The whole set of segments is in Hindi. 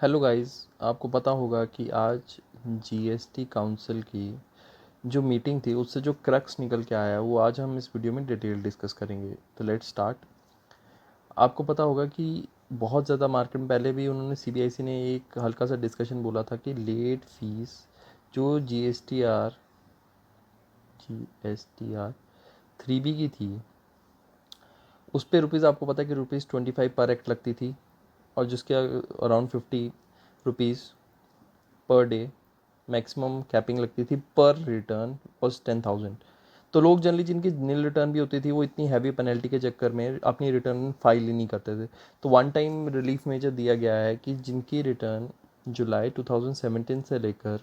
हेलो गाइस, आपको पता होगा कि आज जीएसटी काउंसिल की जो मीटिंग थी उससे जो क्रक्स निकल के आया वो आज हम इस वीडियो में डिटेल डिस्कस करेंगे। तो लेट्स स्टार्ट। आपको पता होगा कि बहुत ज़्यादा मार्केट में पहले भी उन्होंने सीबीआईसी ने एक हल्का सा डिस्कशन बोला था कि लेट फीस जो जीएसटीआर 3B की थी उस पर रुपीज़ आपको पता है कि ₹25 पर एक्ट लगती थी और जिसके around 50 rupees per day maximum capping लगती थी। पर रिटर्न वॉज 10,000। तो लोग जनरली जिनकी नील रिटर्न भी होती थी वो इतनी हैवी पेनल्टी के चक्कर में अपनी रिटर्न फाइल ही नहीं करते थे। तो वन टाइम रिलीफ मेजर दिया गया है कि जिनकी रिटर्न जुलाई 2017 से लेकर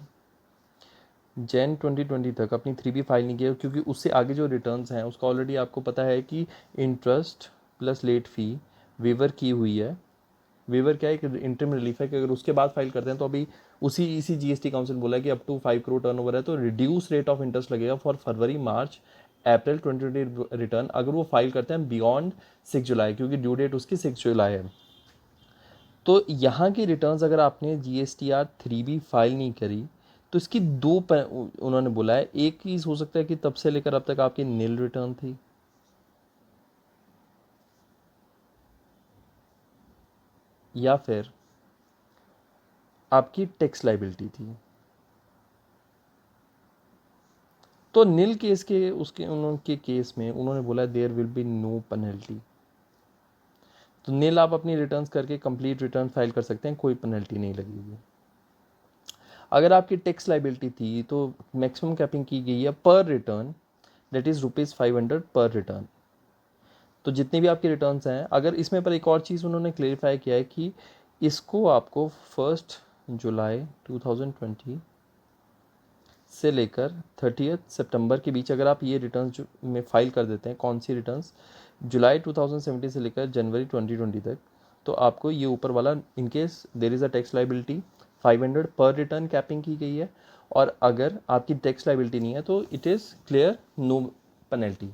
जैन 2020 तक अपनी 3B फाइल नहीं किया, क्योंकि उससे आगे जो रिटर्न्स हैं उसका ऑलरेडी आपको पता है कि इंटरेस्ट प्लस लेट फ़ी वेवर की हुई है। वेवर क्या है, एक इंटरम रिलीफ है कि अगर उसके बाद फाइल करते हैं तो अभी इसी जीएसटी काउंसिल बोला है कि अप टू 5 करोड़ टर्नओवर है तो रिड्यूस रेट ऑफ इंटरेस्ट लगेगा for February March April 2020 return अगर वो फाइल करते हैं बियॉन्ड 6 जुलाई, क्योंकि ड्यू डेट उसकी 6 जुलाई है। तो यहाँ की रिटर्न्स अगर आपने जीएसटीआर 3B फाइल नहीं करी तो इसकी उन्होंने बोला है। एक चीज़ हो सकता है कि तब से लेकर अब तक आपकी नील रिटर्न थी, या फिर आपकी टैक्स लाइबिलिटी थी। तो नील केस के उसके उनके केस में उन्होंने बोला there will be no penalty. तो नील आप अपनी रिटर्न्स करके कंप्लीट रिटर्न फाइल कर सकते हैं, कोई पेनल्टी नहीं लगेगी। अगर आपकी टैक्स लाइबिलिटी थी तो मैक्सिमम कैपिंग की गई है पर रिटर्न, दैट इज़ ₹500 पर रिटर्न। तो जितनी भी आपकी रिटर्न्स हैं, अगर इसमें पर एक और चीज़ उन्होंने क्लेरिफाई किया है कि इसको आपको 1 जुलाई 2020 से लेकर 30 सितंबर के बीच अगर आप ये रिटर्न्स में फाइल कर देते हैं, कौन सी रिटर्न्स, जुलाई 2017 से लेकर जनवरी 2020 तक, तो आपको ये ऊपर वाला in case there is a tax liability 500 पर रिटर्न कैपिंग की गई है, और अगर आपकी टैक्स लाइबिलिटी नहीं है तो it is clear no penalty.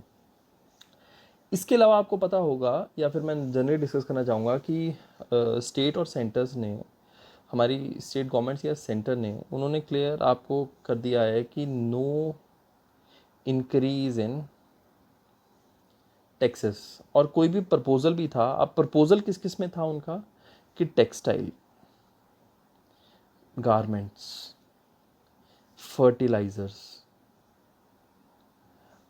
इसके अलावा आपको पता होगा, या फिर मैं जनरली डिस्कस करना चाहूँगा कि स्टेट और सेंटर्स ने, हमारी स्टेट गवर्नमेंट्स या सेंटर ने, उन्होंने क्लियर आपको कर दिया है कि नो इंक्रीज इन टैक्सेस। और कोई भी प्रपोजल भी था, अब प्रपोजल किस किस में था उनका, कि टेक्सटाइल, गारमेंट्स, फर्टिलाइजर्स,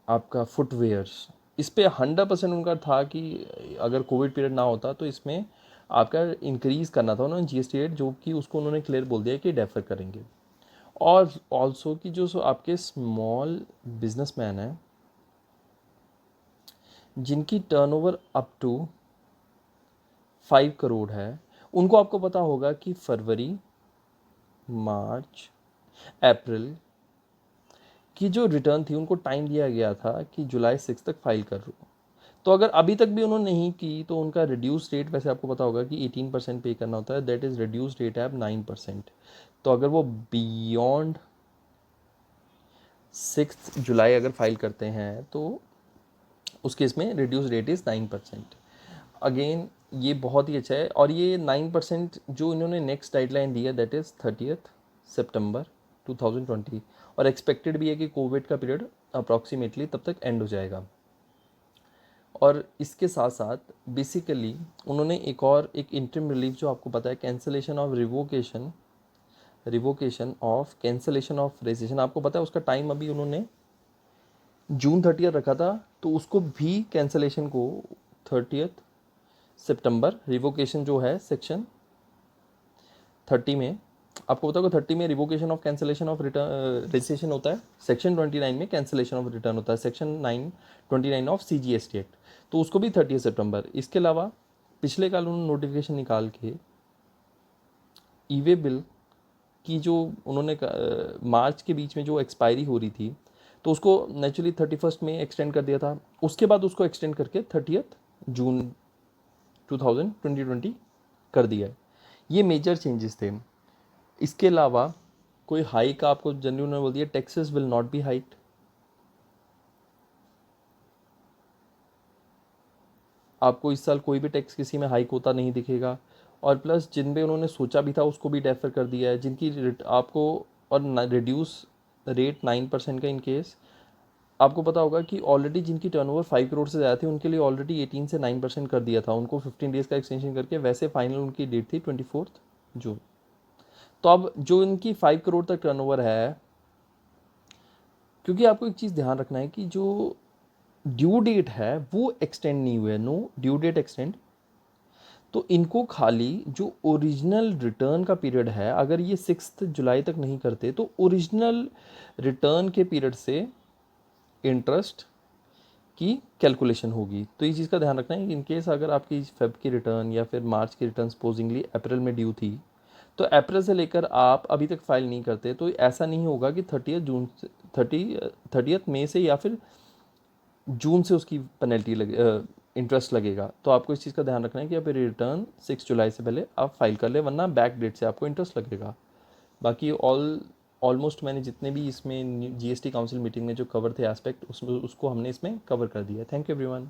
आपका फुटवेयर्स, इस पे 100% उनका था कि अगर कोविड पीरियड ना होता तो इसमें आपका इंक्रीज़ करना था उन्होंने जीएसटी रेट, जो कि उसको उन्होंने क्लियर बोल दिया कि डेफर करेंगे। और ऑल्सो कि जो आपके स्मॉल बिजनेसमैन हैं जिनकी टर्नओवर अप टू 5 करोड़ है, उनको आपको पता होगा कि फरवरी मार्च अप्रैल की जो रिटर्न थी उनको टाइम दिया गया था कि जुलाई 6 तक फाइल कर लो। तो अगर अभी तक भी उन्होंने नहीं की तो उनका रिड्यूस रेट, वैसे आपको पता होगा कि 18% पे करना होता है, दैट इज़ रिड्यूस रेट है अब 9%। तो अगर वो बियॉन्ड 6 जुलाई अगर फाइल करते हैं तो उस केस में रिड्यूस रेट इज़ 9%। अगेन ये बहुत ही अच्छा है, और ये 9% जो इन्होंने नेक्स्ट गाइडलाइन दी है दैट इज़ 30 सितंबर 2020, और एक्सपेक्टेड भी है कि कोविड का पीरियड अप्रॉक्सीमेटली तब तक एंड हो जाएगा। और इसके साथ साथ बेसिकली उन्होंने एक इंटरिम रिलीफ जो आपको पता है, cancellation of revocation of cancellation of registration, आपको पता है उसका टाइम अभी उन्होंने जून 30 रखा था, तो उसको भी कैंसलेशन को 30 सितंबर, रिवोकेशन जो है सेक्शन 30 में, आपको पता होगा 30 में revocation of cancellation of return registration होता है, सेक्शन 29 में कैंसलेशन ऑफ रिटर्न होता है, सेक्शन 29 ऑफ CGST एक्ट, तो उसको भी 30 सितंबर। इसके अलावा पिछले काल उन्होंने नोटिफिकेशन निकाल के ई वे बिल की जो उन्होंने मार्च के बीच में जो एक्सपायरी हो रही थी तो उसको नेचुरली 31 में एक्सटेंड कर दिया था, उसके बाद उसको एक्सटेंड करके 30 जून 2020 कर दिया है। ये मेजर चेंजेस थे। इसके अलावा कोई हाइक आपको जनरली उन्होंने बोल दिया, taxes will not be hiked. आपको इस साल कोई भी टैक्स किसी में हाइक होता नहीं दिखेगा। और प्लस जिन पे उन्होंने सोचा भी था उसको भी डेफर कर दिया है, जिनकी आपको और रिड्यूस रेट 9% का इन केस आपको पता होगा कि ऑलरेडी जिनकी टर्नओवर 5 करोड़ से ज़्यादा थी उनके लिए ऑलरेडी 18 से 9% कर दिया था, उनको 15 डेज़ का एक्सटेंशन करके। वैसे फाइनल उनकी डेट थी 24 जून। तो अब जो इनकी 5 करोड़ तक टर्नओवर है, क्योंकि आपको एक चीज़ ध्यान रखना है कि जो ड्यू डेट है वो एक्सटेंड नहीं हुआ है, नो ड्यू डेट एक्सटेंड। तो इनको खाली जो ओरिजिनल रिटर्न का पीरियड है, अगर ये 6 जुलाई तक नहीं करते तो ओरिजिनल रिटर्न के पीरियड से इंटरेस्ट की कैलकुलेशन होगी। तो इस चीज़ का ध्यान रखना है कि इनकेस अगर आपकी फेब की रिटर्न या फिर मार्च की रिटर्न सपोजिंगली अप्रैल में ड्यू थी, तो अप्रैल से लेकर आप अभी तक फाइल नहीं करते तो ऐसा नहीं होगा कि 30 मई से या फिर जून से उसकी पेनल्टी लगे, इंटरेस्ट लगेगा। तो आपको इस चीज़ का ध्यान रखना है कि आप रिटर्न 6 जुलाई से पहले आप फाइल कर ले, वरना बैक डेट से आपको इंटरेस्ट लगेगा। बाकी ऑलमोस्ट मैंने जितने भी इसमें जीएसटी काउंसिल मीटिंग में जो कवर थे एस्पेक्ट उसको हमने इसमें कवर कर दिया। Thank you everyone.